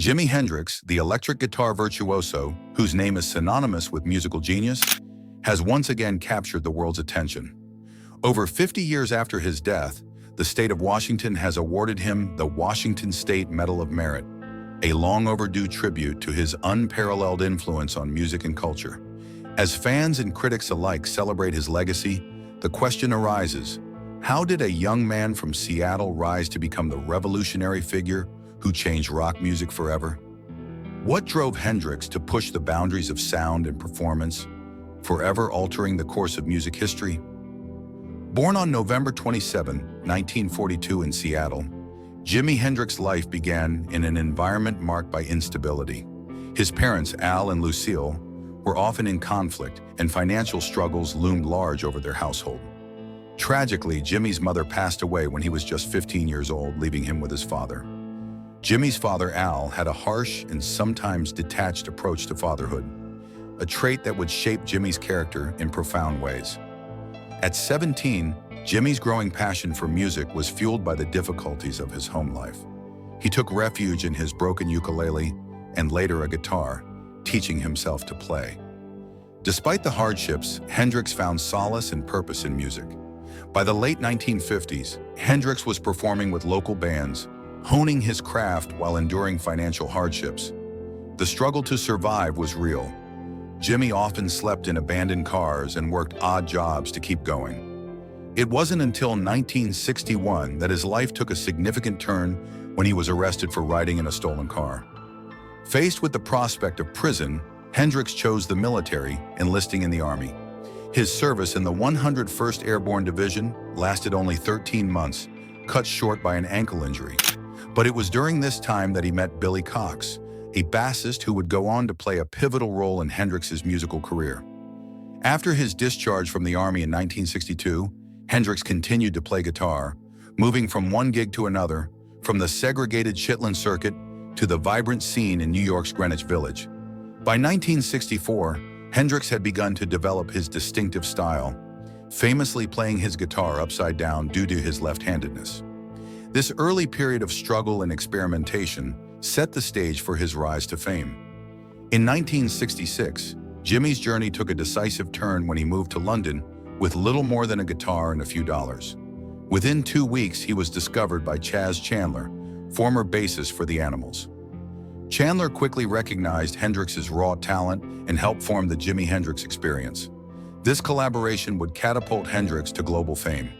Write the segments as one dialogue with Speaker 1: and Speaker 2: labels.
Speaker 1: Jimi Hendrix, the electric guitar virtuoso, whose name is synonymous with musical genius, has once again captured the world's attention. Over 50 years after his death, the state of Washington has awarded him the Washington State Medal of Merit, a long-overdue tribute to his unparalleled influence on music and culture. As fans and critics alike celebrate his legacy, the question arises, how did a young man from Seattle rise to become the revolutionary figure who changed rock music forever? What drove Hendrix to push the boundaries of sound and performance, forever altering the course of music history? Born on November 27, 1942 in Seattle, Jimi Hendrix's life began in an environment marked by instability. His parents, Al and Lucille, were often in conflict, and financial struggles loomed large over their household. Tragically, Jimi's mother passed away when he was just 15 years old, leaving him with his father. Jimi's father, Al, had a harsh and sometimes detached approach to fatherhood, a trait that would shape Jimi's character in profound ways. At 17, Jimi's growing passion for music was fueled by the difficulties of his home life. He took refuge in his broken ukulele and later a guitar, teaching himself to play. Despite the hardships, Hendrix found solace and purpose in music. By the late 1950s, Hendrix was performing with local bands, honing his craft while enduring financial hardships. The struggle to survive was real. Jimi often slept in abandoned cars and worked odd jobs to keep going. It wasn't until 1961 that his life took a significant turn when he was arrested for riding in a stolen car. Faced with the prospect of prison, Hendrix chose the military, enlisting in the Army. His service in the 101st Airborne Division lasted only 13 months, cut short by an ankle injury. But it was during this time that he met Billy Cox, a bassist who would go on to play a pivotal role in Hendrix's musical career. After his discharge from the Army in 1962, Hendrix continued to play guitar, moving from one gig to another, from the segregated Chitlin circuit to the vibrant scene in New York's Greenwich Village. By 1964, Hendrix had begun to develop his distinctive style, famously playing his guitar upside down due to his left-handedness. This early period of struggle and experimentation set the stage for his rise to fame. In 1966, Jimi's journey took a decisive turn when he moved to London with little more than a guitar and a few dollars. Within 2 weeks, he was discovered by Chaz Chandler, former bassist for The Animals. Chandler quickly recognized Hendrix's raw talent and helped form the Jimi Hendrix Experience. This collaboration would catapult Hendrix to global fame.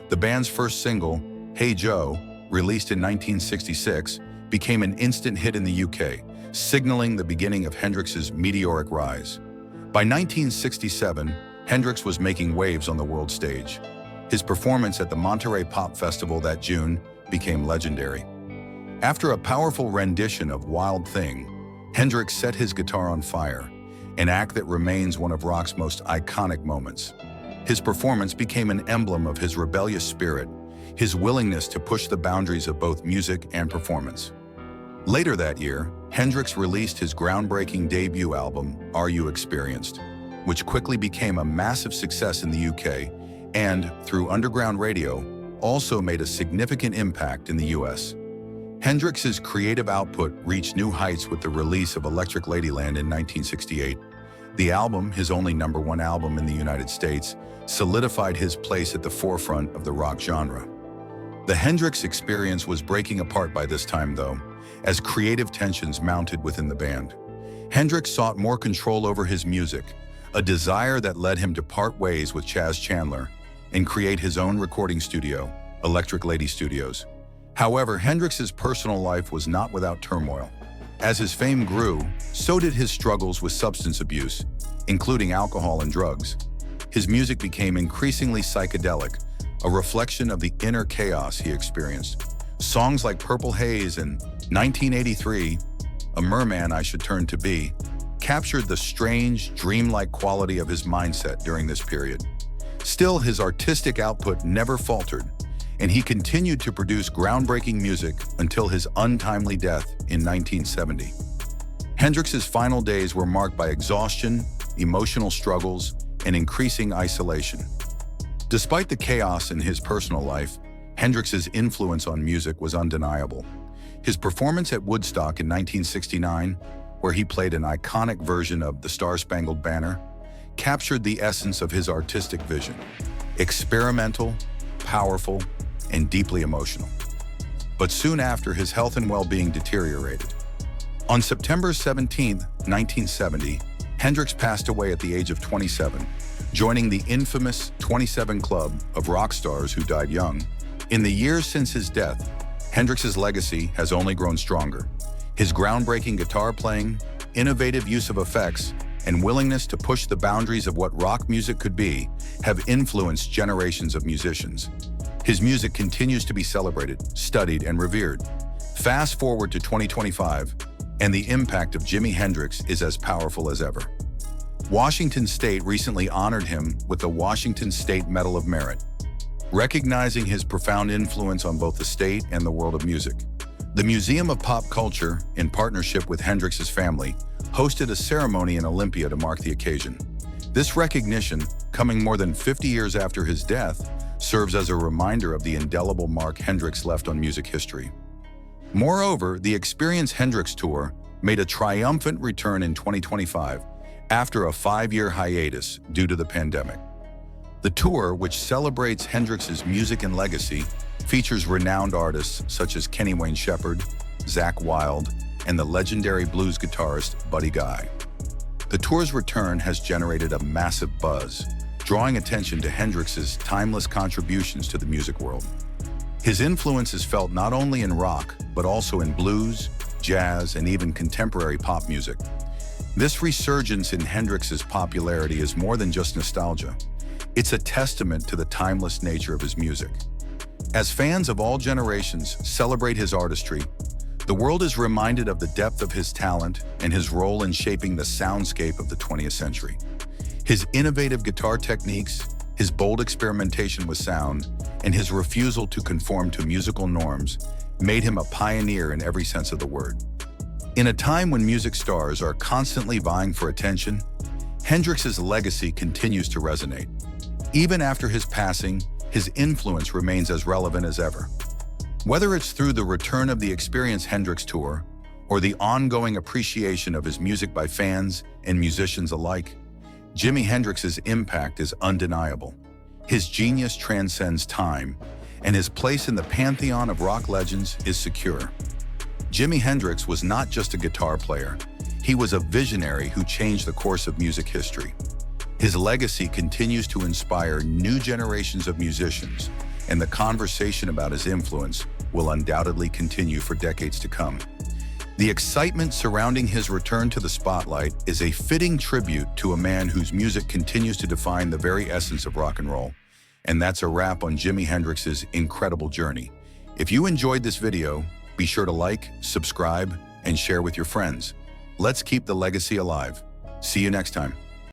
Speaker 1: The band's first single, Hey Joe, released in 1966, became an instant hit in the UK, signaling the beginning of Hendrix's meteoric rise. By 1967, Hendrix was making waves on the world stage. His performance at the Monterey Pop Festival that June became legendary. After a powerful rendition of Wild Thing, Hendrix set his guitar on fire, an act that remains one of rock's most iconic moments. His performance became an emblem of his rebellious spirit, his willingness to push the boundaries of both music and performance. Later that year, Hendrix released his groundbreaking debut album, Are You Experienced?, which quickly became a massive success in the UK and, through underground radio, also made a significant impact in the US. Hendrix's creative output reached new heights with the release of Electric Ladyland in 1968. The album, his only #1 album in the United States, solidified his place at the forefront of the rock genre. The Hendrix Experience was breaking apart by this time, though, as creative tensions mounted within the band. Hendrix sought more control over his music, a desire that led him to part ways with Chaz Chandler and create his own recording studio, Electric Lady Studios. However, Hendrix's personal life was not without turmoil. As his fame grew, so did his struggles with substance abuse, including alcohol and drugs. His music became increasingly psychedelic, a reflection of the inner chaos he experienced. Songs like Purple Haze and 1983, A Merman I Should Turn to Be, captured the strange, dreamlike quality of his mindset during this period. Still, his artistic output never faltered, and he continued to produce groundbreaking music until his untimely death in 1970. Hendrix's final days were marked by exhaustion, emotional struggles, and increasing isolation. Despite the chaos in his personal life, Hendrix's influence on music was undeniable. His performance at Woodstock in 1969, where he played an iconic version of the Star-Spangled Banner, captured the essence of his artistic vision: experimental, powerful, and deeply emotional. But soon after, his health and well-being deteriorated. On September 17, 1970, Hendrix passed away at the age of 27, joining the infamous 27 Club of rock stars who died young. In the years since his death, Hendrix's legacy has only grown stronger. His groundbreaking guitar playing, innovative use of effects, and willingness to push the boundaries of what rock music could be have influenced generations of musicians. His music continues to be celebrated, studied, and revered. Fast forward to 2025, and the impact of Jimi Hendrix is as powerful as ever. Washington State recently honored him with the Washington State Medal of Merit, recognizing his profound influence on both the state and the world of music. The Museum of Pop Culture, in partnership with Hendrix's family, hosted a ceremony in Olympia to mark the occasion. This recognition, coming more than 50 years after his death, serves as a reminder of the indelible mark Hendrix left on music history. Moreover, the Experience Hendrix Tour made a triumphant return in 2025 after a 5-year hiatus due to the pandemic. The tour, which celebrates Hendrix's music and legacy, features renowned artists such as Kenny Wayne Shepherd, Zakk Wylde, and the legendary blues guitarist Buddy Guy. The tour's return has generated a massive buzz, drawing attention to Hendrix's timeless contributions to the music world. His influence is felt not only in rock, but also in blues, jazz, and even contemporary pop music. This resurgence in Hendrix's popularity is more than just nostalgia. It's a testament to the timeless nature of his music. As fans of all generations celebrate his artistry, the world is reminded of the depth of his talent and his role in shaping the soundscape of the 20th century. His innovative guitar techniques, his bold experimentation with sound, and his refusal to conform to musical norms made him a pioneer in every sense of the word. In a time when music stars are constantly vying for attention, Hendrix's legacy continues to resonate. Even after his passing, his influence remains as relevant as ever. Whether it's through the return of the Experience Hendrix Tour or the ongoing appreciation of his music by fans and musicians alike, Jimi Hendrix's impact is undeniable. His genius transcends time, and his place in the pantheon of rock legends is secure. Jimi Hendrix was not just a guitar player, he was a visionary who changed the course of music history. His legacy continues to inspire new generations of musicians, and the conversation about his influence will undoubtedly continue for decades to come. The excitement surrounding his return to the spotlight is a fitting tribute to a man whose music continues to define the very essence of rock and roll. And that's a wrap on Jimi Hendrix's incredible journey. If you enjoyed this video, be sure to like, subscribe, and share with your friends. Let's keep the legacy alive. See you next time.